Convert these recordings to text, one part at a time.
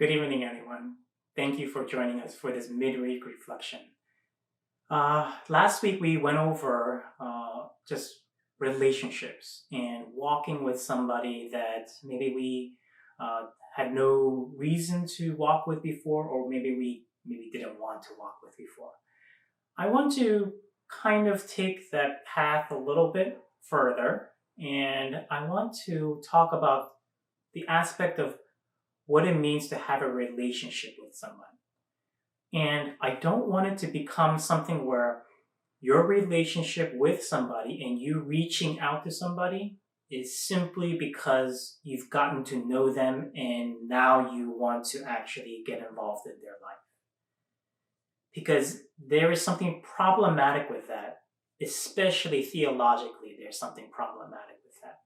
Good evening, everyone. Thank you for joining us for this midweek reflection. Last week we went over just relationships and walking with somebody that maybe we had no reason to walk with before, or maybe didn't want to walk with before. I want to kind of take that path a little bit further, and I want to talk about the aspect of what it means to have a relationship with someone. And I don't want it to become something where your relationship with somebody and you reaching out to somebody is simply because you've gotten to know them and now you want to actually get involved in their life. Because there is something problematic with that, especially theologically, there's something problematic with that.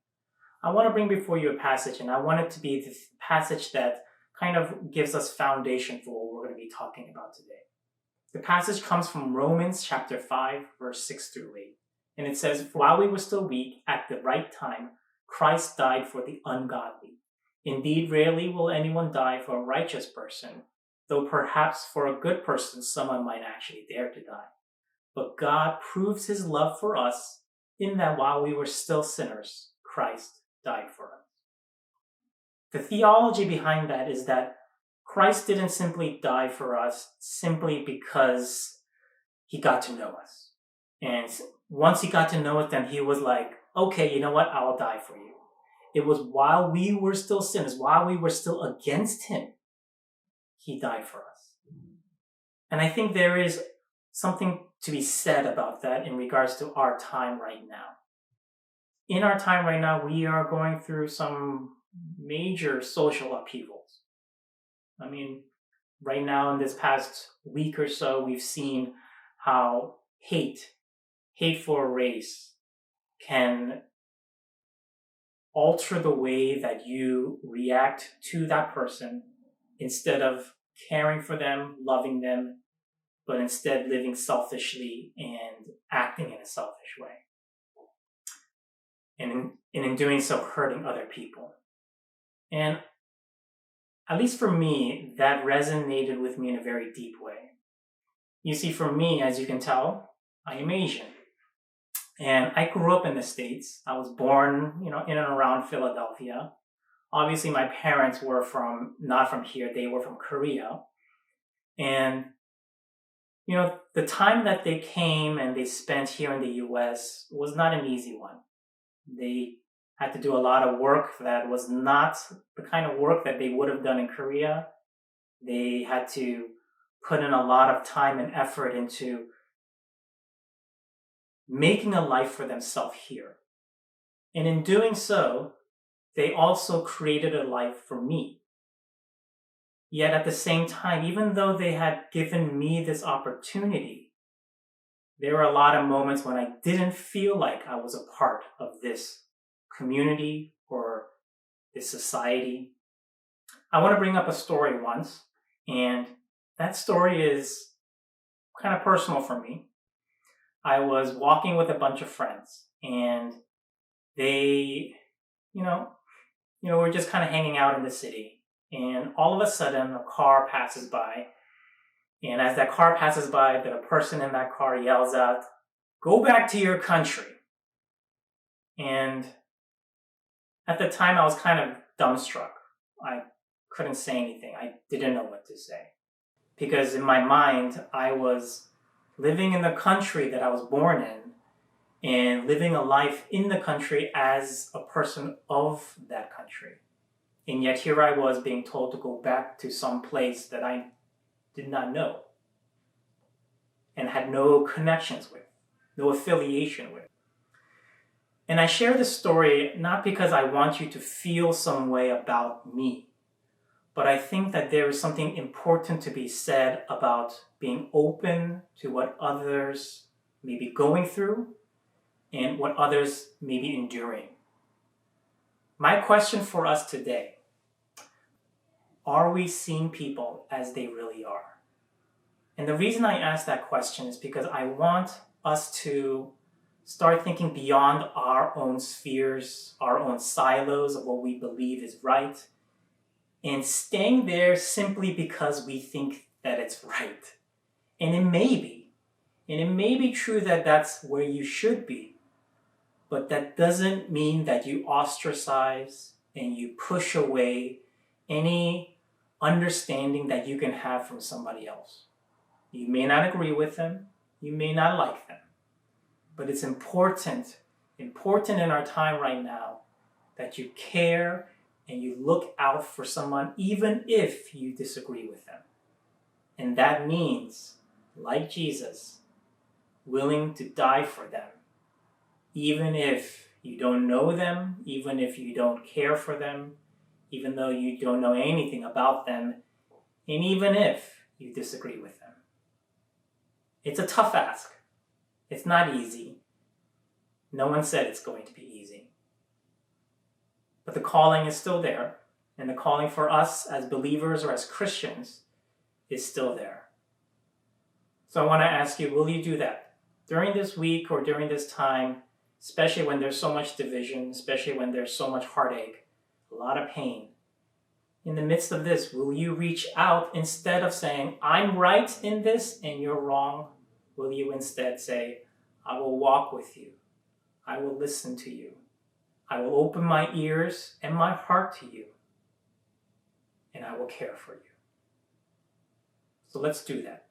I want to bring before you a passage, and I want it to be the passage that kind of gives us foundation for what we're going to be talking about today. The passage comes from Romans chapter 5, verse 6 through 8. And it says, "While we were still weak, at the right time, Christ died for the ungodly. Indeed, rarely will anyone die for a righteous person, though perhaps for a good person someone might actually dare to die. But God proves his love for us in that while we were still sinners, Christ died for us." The theology behind that is that Christ didn't simply die for us simply because he got to know us. And once he got to know us, then he was like, okay, you know what? I'll die for you. It was while we were still sinners, while we were still against him, he died for us. And I think there is something to be said about that in regards to our time right now. In our time right now, we are going through some major social upheavals. I mean, right now in this past week or so, we've seen how hate for a race can alter the way that you react to that person instead of caring for them, loving them, but instead living selfishly and acting in a selfish way. And in doing so, hurting other people. And at least for me, that resonated with me in a very deep way. You see, for me, as you can tell, I am Asian. And I grew up in the States. I was born, in and around Philadelphia. Obviously, my parents were not from here, they were from Korea. And, the time that they came and they spent here in the US was not an easy one. They had to do a lot of work that was not the kind of work that they would have done in Korea. They had to put in a lot of time and effort into making a life for themselves here. And in doing so, they also created a life for me. Yet at the same time, even though they had given me this opportunity, there were a lot of moments when I didn't feel like I was a part of this community or this society. I want to bring up a story once, and that story is kind of personal for me. I was walking with a bunch of friends, and they, we're just kind of hanging out in the city, and all of a sudden a car passes by, and as that car passes by, the person in that car yells out, "Go back to your country." And at the time, I was kind of dumbstruck. I couldn't say anything. I didn't know what to say. Because in my mind, I was living in the country that I was born in and living a life in the country as a person of that country. And yet here I was being told to go back to some place that I did not know and had no connections with, no affiliation with. And I share this story not because I want you to feel some way about me, but I think that there is something important to be said about being open to what others may be going through and what others may be enduring. My question for us today: are we seeing people as they really are? And the reason I ask that question is because I want us to start thinking beyond our own spheres, our own silos of what we believe is right, and staying there simply because we think that it's right. And it may be. And it may be true that that's where you should be. But that doesn't mean that you ostracize and you push away any understanding that you can have from somebody else. You may not agree with them. You may not like them. But it's important in our time right now that you care and you look out for someone even if you disagree with them. And that means, like Jesus, willing to die for them, even if you don't know them, even if you don't care for them, even though you don't know anything about them, and even if you disagree with them. It's a tough ask. It's not easy. No one said it's going to be easy. But the calling is still there, and the calling for us as believers or as Christians is still there. So I want to ask you, will you do that? During this week or during this time, especially when there's so much division, especially when there's so much heartache, a lot of pain. In the midst of this, will you reach out instead of saying, I'm right in this and you're wrong? Will you instead say, I will walk with you. I will listen to you. I will open my ears and my heart to you. And I will care for you. So let's do that.